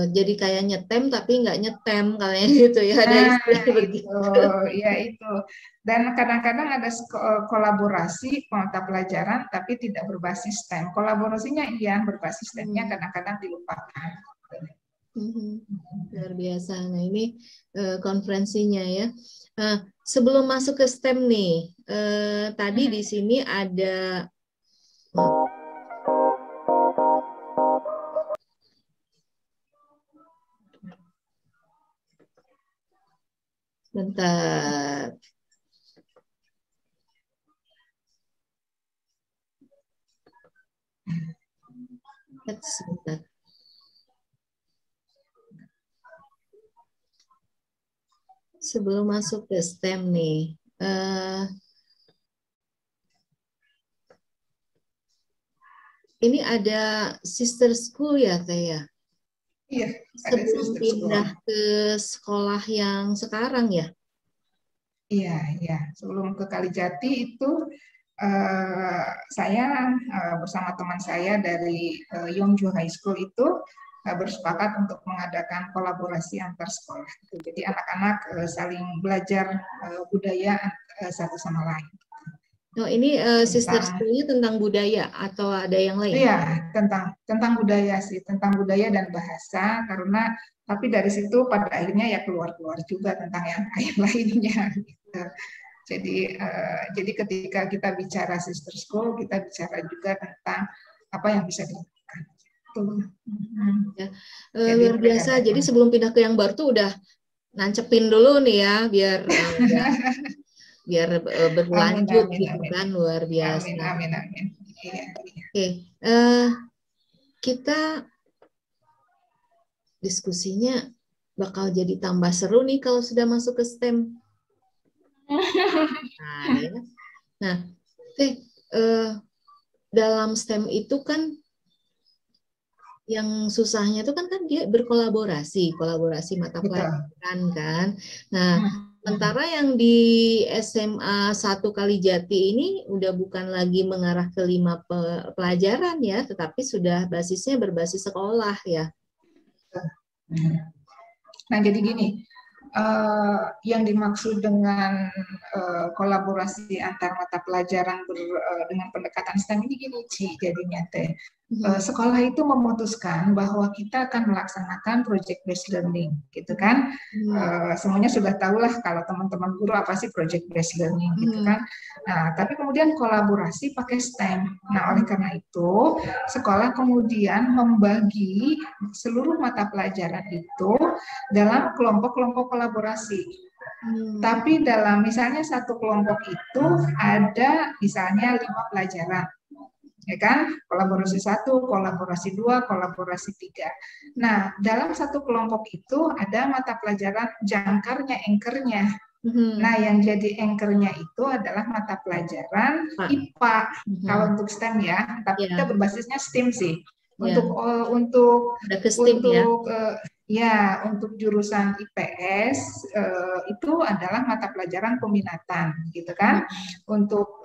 jadi kayak nyetem tapi nggak nyetem kayaknya gitu ya, ada istilah begitu. Ya itu. Dan kadang-kadang ada kolaborasi mata pelajaran tapi tidak berbasis STEM. Kolaborasinya iya, berbasis STEM-nya kadang-kadang dilupakan. Luar biasa. Nah, ini konferensinya ya. Sebelum masuk ke STEM nih, tadi di sini ada bentar. Sebentar. Sebelum masuk ke STEM nih, ini ada sister school ya, Teh ya? Iya, ada Sebelum sister school. pindah ke sekolah yang sekarang ya? Iya, iya. Sebelum ke Kalijati itu saya bersama teman saya dari Yongju High School itu bersepakat untuk mengadakan kolaborasi antar sekolah. Jadi anak-anak saling belajar budaya satu sama lain. Oh, ini sister Tentang, school-nya tentang budaya atau ada yang lain? iya, tentang budaya sih, tentang budaya dan bahasa. Karena tapi dari situ pada akhirnya ya keluar-keluar juga tentang yang lainnya. Gitu. Jadi ketika kita bicara sister school, kita bicara juga tentang apa yang bisa dilakukan. Ya. Jadi Luar biasa. Jadi sebelum pindah ke yang baru tuh udah nancepin dulu nih ya, biar berlanjut amin, gitu amin. kan, luar biasa. Amin. Iya. Oke, kita diskusinya bakal jadi tambah seru nih kalau sudah masuk ke STEM. Nah, ya. Nah, dalam STEM itu kan yang susahnya itu kan dia kolaborasi mata pelajaran kan. Nah, sementara yang di SMA 1 Kalijati ini udah bukan lagi mengarah ke 5 pelajaran ya, tetapi sudah basisnya berbasis sekolah ya. Nah, jadi gini, yang dimaksud dengan kolaborasi antar mata pelajaran dengan pendekatan STEM ini gini, Ci, jadinya Teh. Sekolah itu memutuskan bahwa kita akan melaksanakan project based learning, gitu kan? Semuanya sudah tahu lah kalau teman-teman guru apa sih project based learning, gitu kan? Nah, tapi kemudian kolaborasi pakai STEM. Nah, oleh karena itu sekolah kemudian membagi seluruh mata pelajaran itu dalam kelompok-kelompok kolaborasi. Tapi dalam misalnya satu kelompok itu ada misalnya 5 pelajaran. Ya kan? Kolaborasi 1, kolaborasi 2, kolaborasi 3. Nah, dalam satu kelompok itu ada mata pelajaran jangkarnya, anchor-nya. Nah, yang jadi anchor-nya itu adalah mata pelajaran IPA. Kalau untuk STEM ya, tapi kita berbasisnya STEM sih. Untuk jurusan IPS itu adalah mata pelajaran peminatan gitu kan, untuk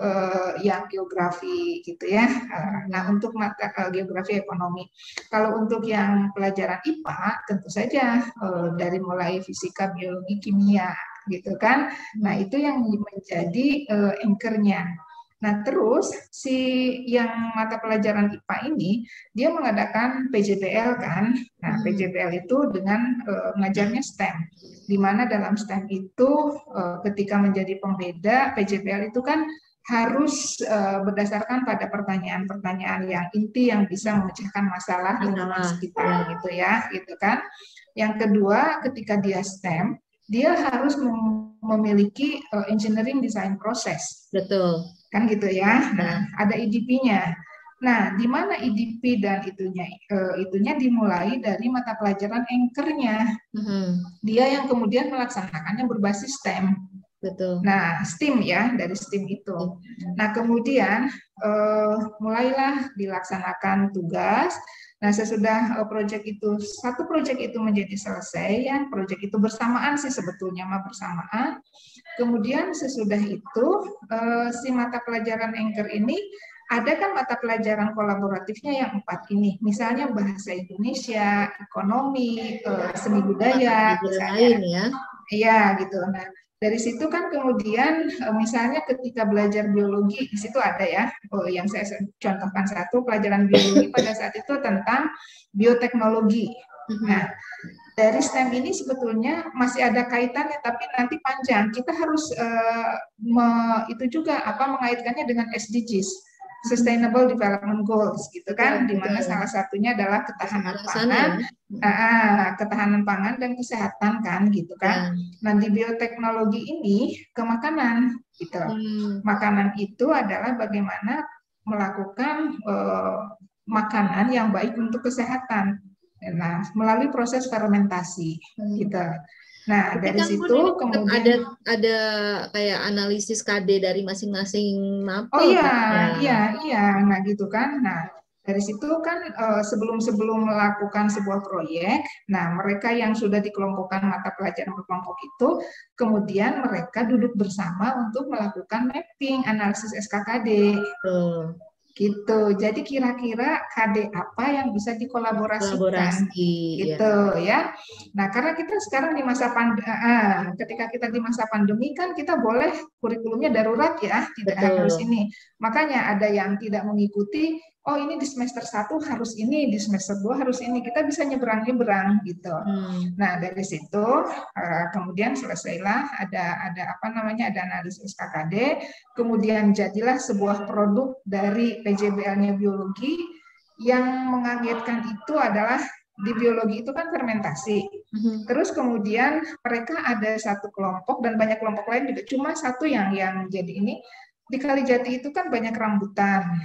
yang geografi gitu ya. Nah, untuk mata geografi ekonomi. Kalau untuk yang pelajaran IPA tentu saja dari mulai fisika, biologi, kimia gitu kan. Nah, itu yang menjadi anchor-nya. Nah, terus si yang mata pelajaran IPA ini dia mengadakan PJBL kan. Nah, PJBL itu dengan mengajarnya STEM. Di mana dalam STEM itu ketika menjadi pembeda, PJBL itu kan harus berdasarkan pada pertanyaan-pertanyaan yang inti yang bisa memecahkan masalah lingkungan sekitar gitu ya, gitu kan. Yang kedua, ketika dia STEM, dia harus memiliki engineering design proses. Betul. Kan gitu ya. Nah, ada IDP-nya. Nah, di mana IDP dan itunya dimulai dari mata pelajaran anchor-nya. Dia yang kemudian melaksanakannya berbasis STEM. Betul. Nah, STEM ya, dari STEM itu. Nah, kemudian mulailah dilaksanakan tugas. Nah, sesudah satu proyek itu menjadi selesai, ya, proyek itu bersamaan sih sebetulnya bersamaan. Kemudian sesudah itu si mata pelajaran anchor ini ada kan mata pelajaran kolaboratifnya yang 4 ini, misalnya bahasa Indonesia, ekonomi, seni budaya, misalnya. Iya gitu. Nah, dari situ kan kemudian misalnya ketika belajar biologi di situ ada ya, yang saya contohkan satu pelajaran biologi pada saat itu tentang bioteknologi. Nah, dari STEM ini sebetulnya masih ada kaitannya, tapi nanti panjang. Kita harus itu juga mengaitkannya dengan SDGs, Sustainable Development Goals, gitu kan, di mana salah satunya adalah ketahanan pangan, ketahanan pangan dan kesehatan kan, gitu kan. Nah, di bioteknologi ini ke makanan, gitu. Makanan itu adalah bagaimana melakukan makanan yang baik untuk kesehatan. Nah, melalui proses fermentasi, gitu. Nah, dari kan situ kemudian ada kayak analisis KD dari masing-masing mapel. Oh iya. Nah, gitu kan. Nah, dari situ kan sebelum melakukan sebuah proyek, nah mereka yang sudah dikelompokkan mata pelajaran berkelompok itu, kemudian mereka duduk bersama untuk melakukan mapping, analisis SKKD. Gitu. Jadi kira-kira KD apa yang bisa dikolaborasikan, gitu ya. Nah, karena kita sekarang di masa ketika kita di masa pandemi kan kita boleh kurikulumnya darurat ya, tidak harus ini. Makanya ada yang tidak mengikuti, oh ini di semester 1 harus ini, di semester 2 harus ini. Kita bisa nyebrang-nyebrang gitu. Nah, dari situ kemudian selesailah ada analisis KKD, kemudian jadilah sebuah produk dari PJBL-nya biologi yang mengagetkan itu adalah di biologi itu kan fermentasi. Terus kemudian mereka ada satu kelompok dan banyak kelompok lain juga, cuma satu yang jadi ini di Kalijati itu kan banyak rambutan,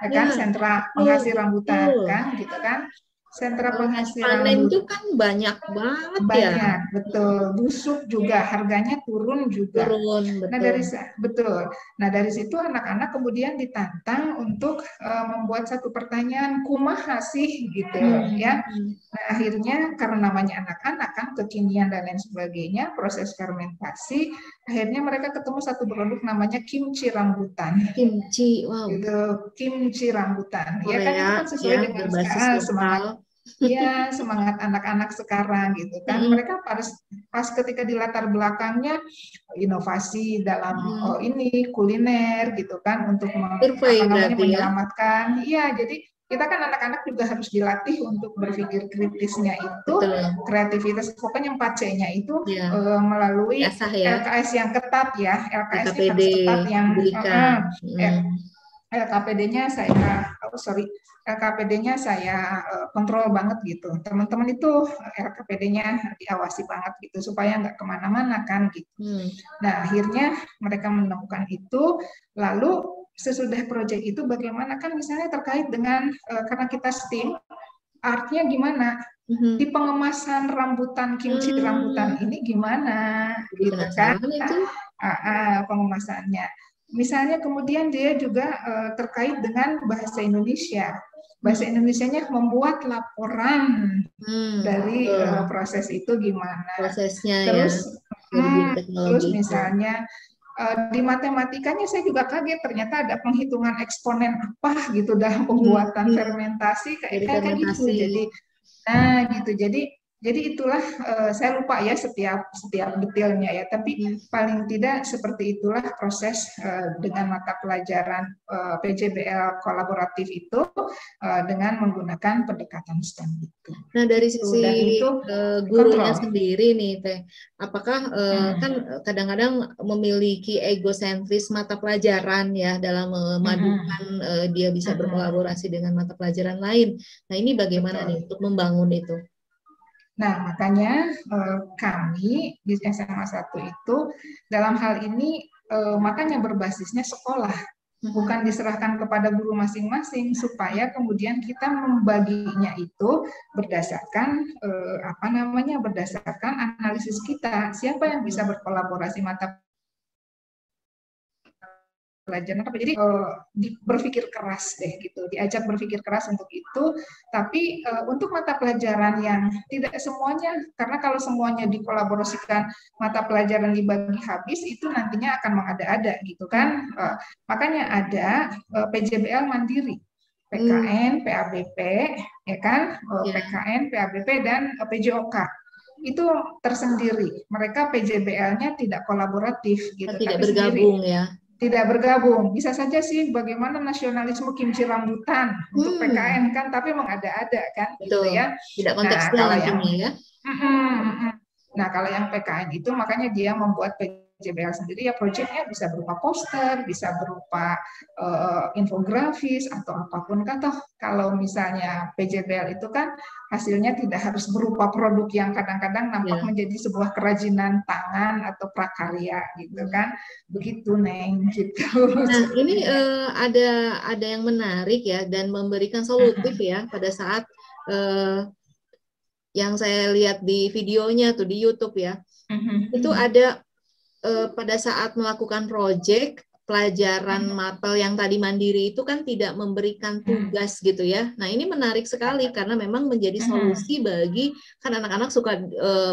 ya kan, sentra penghasil rambutan kan, gitu kan. Sentra penghasil panen itu kan banyak banget ya. Banyak, betul. Busuk juga, harganya turun juga. Betul. Nah, dari situ anak-anak kemudian ditantang untuk membuat satu pertanyaan, kumaha sih gitu ya. Nah, akhirnya karena namanya anak-anak kan, kekinian dan lain sebagainya, proses fermentasi, akhirnya mereka ketemu satu produk namanya kimchi rambutan. Kimchi, wow. Gitu, kimchi rambutan. Korea, ya kan itu kan sesuai dengan semangat anak-anak sekarang gitu kan. Mereka pas ketika di latar belakangnya inovasi dalam ini kuliner gitu kan, untuk menyelamatkan. Iya, jadi kita kan anak-anak juga harus dilatih untuk berpikir kritisnya itu, kreativitas, pokoknya 4C-nya itu melalui LKS yang ketat ya, LKS-nya harus ketat yang LKPD-nya saya kontrol banget gitu. Teman-teman itu LKPD-nya diawasi banget gitu supaya nggak kemana-mana kan gitu. Nah, akhirnya mereka menemukan itu, lalu sesudah proyek itu bagaimana kan misalnya terkait dengan karena kita STEAM, artnya gimana? Di pengemasan rambutan, kimchi rambutan ini gimana gitu kan? Pengemasannya. Misalnya kemudian dia juga terkait dengan bahasa Indonesia. Bahasa Indonesianya membuat laporan dari proses itu gimana. Prosesnya terus misalnya di matematikanya saya juga kaget, ternyata ada penghitungan eksponen apa gitu dalam pembuatan fermentasi kayak gitu. Jadi itulah saya lupa ya setiap detailnya ya, tapi paling tidak seperti itulah proses dengan mata pelajaran PJBL kolaboratif itu dengan menggunakan pendekatan STEM itu. Nah, dari sisi gurunya sendiri nih Teh, apakah kan kadang-kadang memiliki egosentris mata pelajaran ya dalam memadukan dia bisa berkolaborasi dengan mata pelajaran lain. Nah, ini bagaimana nih untuk membangun itu? Nah, makanya kami di SMA 1 itu dalam hal ini makanya berbasisnya sekolah, bukan diserahkan kepada guru masing-masing, supaya kemudian kita membaginya itu berdasarkan berdasarkan analisis kita, siapa yang bisa berkolaborasi mata pelajaran apa. Jadi berpikir keras deh gitu, diajak berpikir keras untuk itu. Tapi untuk mata pelajaran yang tidak semuanya, karena kalau semuanya dikolaborasikan mata pelajaran dibagi habis itu nantinya akan mengada-ada gitu kan. Makanya ada PJBL mandiri, PKN, PABP, ya kan, PKN, PABP dan PJOK. Itu tersendiri. Mereka PJBL-nya tidak kolaboratif gitu, tidak bergabung ya. tidak bergabung. Bisa saja sih bagaimana nasionalisme kimchi rambutan untuk PKN kan, tapi mengada-ada kan, betul. gitu ya. Tidak Nah, kontekstual kalau yang ya. Nah, kalau yang PKN itu makanya dia membuat PJBL sendiri ya, proyeknya bisa berupa poster, bisa berupa infografis atau apapun kan. Toh kalau misalnya PJBL itu kan hasilnya tidak harus berupa produk yang kadang-kadang nampak menjadi sebuah kerajinan tangan atau prakarya gitu kan. Begitu, Neng, gitu. Nah, ini ada yang menarik ya dan memberikan solutif ya pada saat yang saya lihat di videonya tuh di YouTube ya. Itu ada pada saat melakukan proyek pelajaran mapel yang tadi mandiri itu kan tidak memberikan tugas gitu ya. Nah, ini menarik sekali karena memang menjadi solusi bagi kan anak-anak suka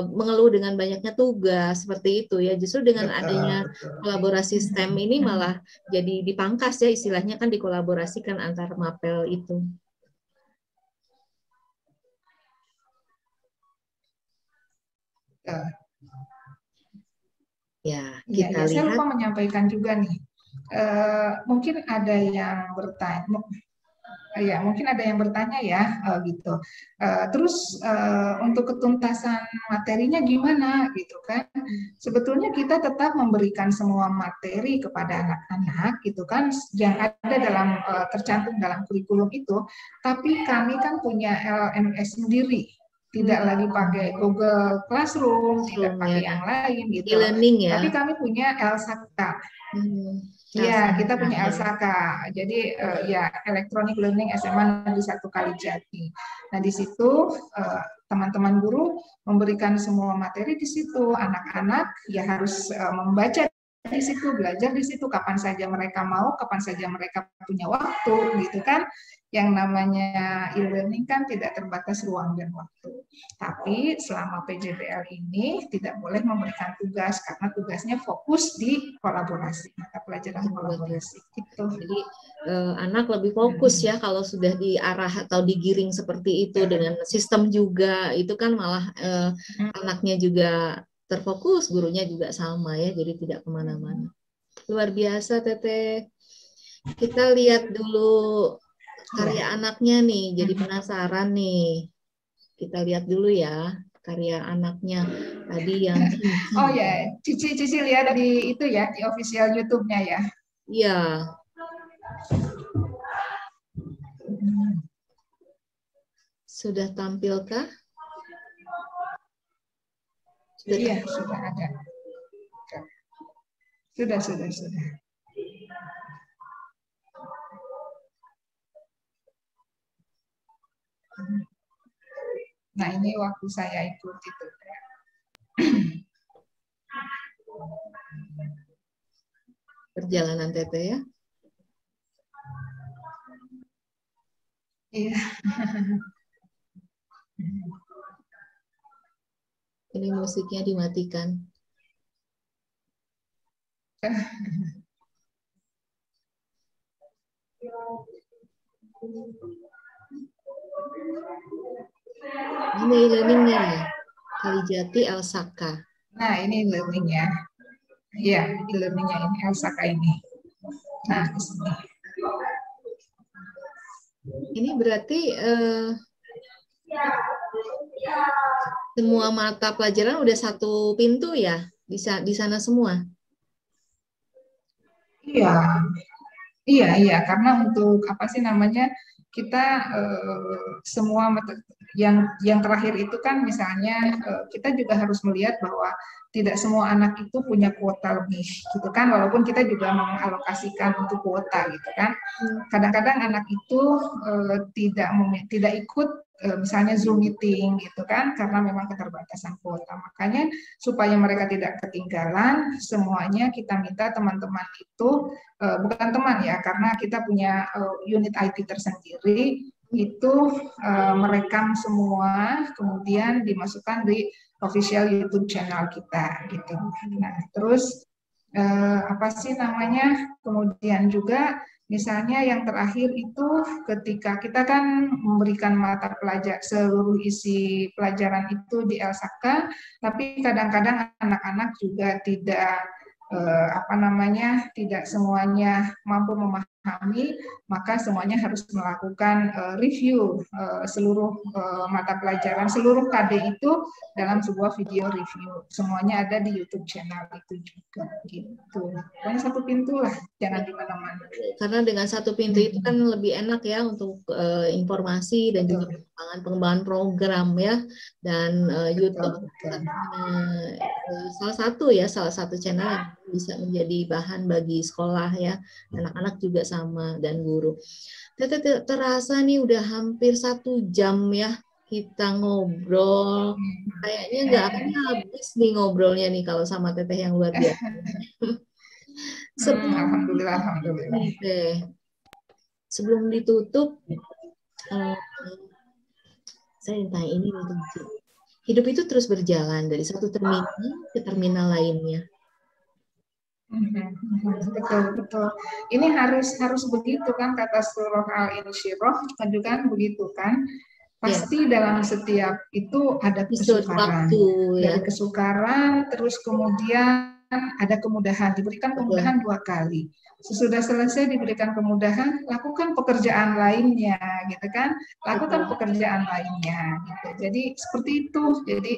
mengeluh dengan banyaknya tugas seperti itu ya. Justru dengan adanya kolaborasi STEM ini malah jadi dipangkas ya, istilahnya kan dikolaborasikan antar mapel itu. Ya, kita lihat. Saya lupa menyampaikan juga nih. Mungkin ada yang bertanya. Ya, mungkin ada yang bertanya ya, gitu. Terus untuk ketuntasan materinya gimana, gitu kan? Sebetulnya kita tetap memberikan semua materi kepada anak-anak, gitu kan, yang ada dalam tercantum dalam kurikulum itu. Tapi kami kan punya LMS sendiri, tidak lagi pakai Google Classroom, tidak pakai yang lain, gitu. Ya. Tapi kami punya Elsaka. Iya, kita punya Elsaka. Jadi ya Electronic Learning SMA Negeri 1 Kalijati. Nah, di situ teman-teman guru memberikan semua materi di situ. Anak-anak ya harus membaca di situ, belajar di situ kapan saja mereka mau, kapan saja mereka punya waktu, gitu kan. Yang namanya e-learning kan tidak terbatas ruang dan waktu. Tapi selama PJBL ini tidak boleh memberikan tugas karena tugasnya fokus di kolaborasi, mata pelajaran kolaborasi. Gitu. Jadi anak lebih fokus ya kalau sudah diarah atau digiring seperti itu dengan sistem juga itu kan malah anaknya juga terfokus, gurunya juga sama ya, jadi tidak kemana-mana. Luar biasa Teteh. Kita lihat dulu karya anaknya nih, jadi penasaran nih. Kita lihat dulu ya karya anaknya tadi yang oh ya, Cici lihat di itu ya, di official YouTube-nya ya. Iya. Sudah tampilkah? Iya, sudah ada. Sudah. Nah, ini waktu saya ikut itu. Perjalanan Teteh ya. Iya. Ini musiknya dimatikan. Ini e-learningnya ya, Kalijati Elsaka. Nah, ini e-learningnya. Iya, e-learningnya ini Elsaka ini. Nah, di sini. Ini berarti semua mata pelajaran udah satu pintu ya, bisa di sana semua. Iya, karena untuk apa sih namanya kita semua yang terakhir itu kan misalnya kita juga harus melihat bahwa tidak semua anak itu punya kuota lebih gitu kan, walaupun kita juga mengalokasikan untuk kuota gitu kan. Kadang-kadang anak itu tidak ikut misalnya Zoom meeting gitu kan karena memang keterbatasan kuota. Makanya supaya mereka tidak ketinggalan, semuanya kita minta teman-teman itu bukan teman ya, karena kita punya unit IT tersendiri itu merekam semua, kemudian dimasukkan di official YouTube channel kita gitu. Nah, terus apa sih namanya? Kemudian juga misalnya yang terakhir itu ketika kita kan memberikan mata pelajaran seluruh isi pelajaran itu di Elsaka, tapi kadang-kadang anak-anak juga tidak tidak semuanya mampu memahami, maka semuanya harus melakukan review seluruh mata pelajaran, seluruh KD itu dalam sebuah video review. Semuanya ada di YouTube channel itu juga, gitu. Pokoknya satu pintu lah, jangan di mana-mana. Karena dengan satu pintu itu kan lebih enak ya untuk informasi dan juga pengembangan program ya, dan YouTube salah satu channel yang bisa menjadi bahan bagi sekolah ya, anak-anak juga sama, dan guru. Teteh terasa nih udah hampir 1 jam ya kita ngobrol. Kayaknya nggak akan habis nih ngobrolnya nih kalau sama Teteh yang luar biasa. Alhamdulillah. Sebelum ditutup, saya tanya ini nih, hidup itu terus berjalan dari satu terminal ke terminal lainnya. Betul. Ini harus begitu kan, kata surah Al-Insyirah kan begitu kan. Pasti dalam setiap itu ada kesukaran. Dari kesukaran terus kemudian ada kemudahan, diberikan kemudahan 2 kali. Sesudah selesai diberikan kemudahan, lakukan pekerjaan lainnya, gitu kan? Lakukan pekerjaan lainnya, gitu. Jadi seperti itu. Jadi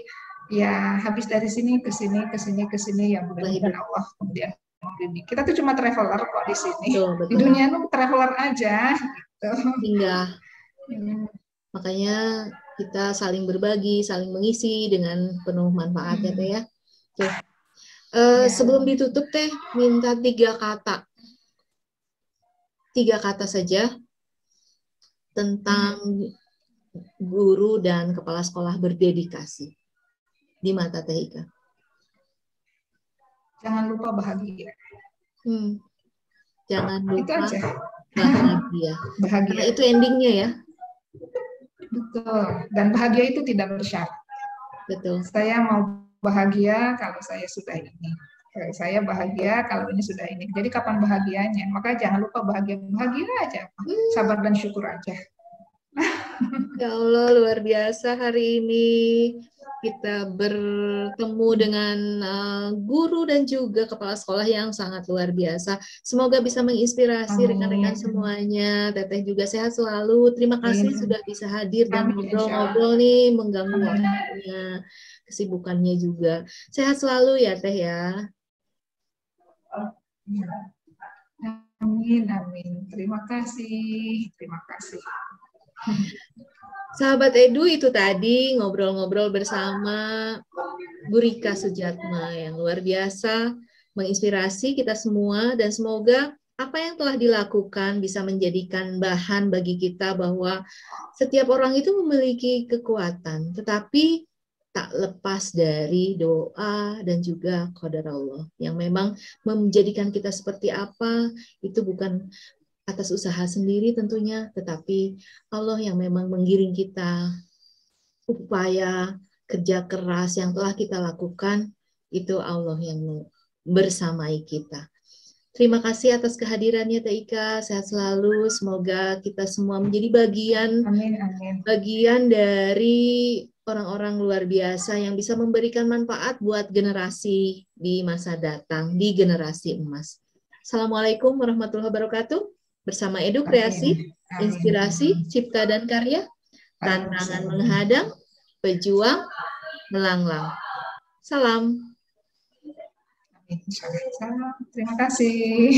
ya habis dari sini ke sini ya, mudah-mudahan Allah kemudian membimbing. Kita tuh cuma traveler kok di sini. Betul. Di dunia tuh traveler aja, gitu. Hingga makanya kita saling berbagi, saling mengisi dengan penuh manfaat ya Teh ya. Tuh. Sebelum ditutup Teh, minta 3 kata. 3 kata saja tentang guru dan kepala sekolah berdedikasi di mata Teh Ika. Jangan lupa bahagia. Jangan lupa itu aja. Bahagia. Karena itu endingnya ya. Betul. Dan bahagia itu tidak bersyarat. Betul. Saya mau bahagia kalau saya sudah ini. Saya bahagia kalau ini sudah ini. Jadi kapan bahagianya? Maka jangan lupa bahagia aja. Sabar dan syukur aja. Ya Allah, luar biasa hari ini kita bertemu dengan guru dan juga kepala sekolah yang sangat luar biasa. Semoga bisa menginspirasi rekan-rekan semuanya. Teteh juga sehat selalu. Terima kasih sudah bisa hadir dan ngobrol-ngobrol nih, mengganggu waktunya, kesibukannya juga. Sehat selalu ya Teh ya. Amin. Terima kasih. Sahabat Edu, itu tadi ngobrol-ngobrol bersama Bu Rika Sujatma yang luar biasa, menginspirasi kita semua, dan semoga apa yang telah dilakukan bisa menjadikan bahan bagi kita bahwa setiap orang itu memiliki kekuatan, tetapi tak lepas dari doa dan juga qadar Allah yang memang menjadikan kita seperti apa, itu bukan atas usaha sendiri tentunya, tetapi Allah yang memang menggiring kita. Upaya kerja keras yang telah kita lakukan, itu Allah yang bersamai kita. Terima kasih atas kehadirannya Teh Ika, sehat selalu. Semoga kita semua menjadi bagian dari orang-orang luar biasa yang bisa memberikan manfaat buat generasi di masa datang, di generasi emas. Assalamualaikum warahmatullahi wabarakatuh. Bersama Edu Kreasi, inspirasi, cipta dan karya, tantangan menghadang, pejuang melanglang. Salam. Terima kasih.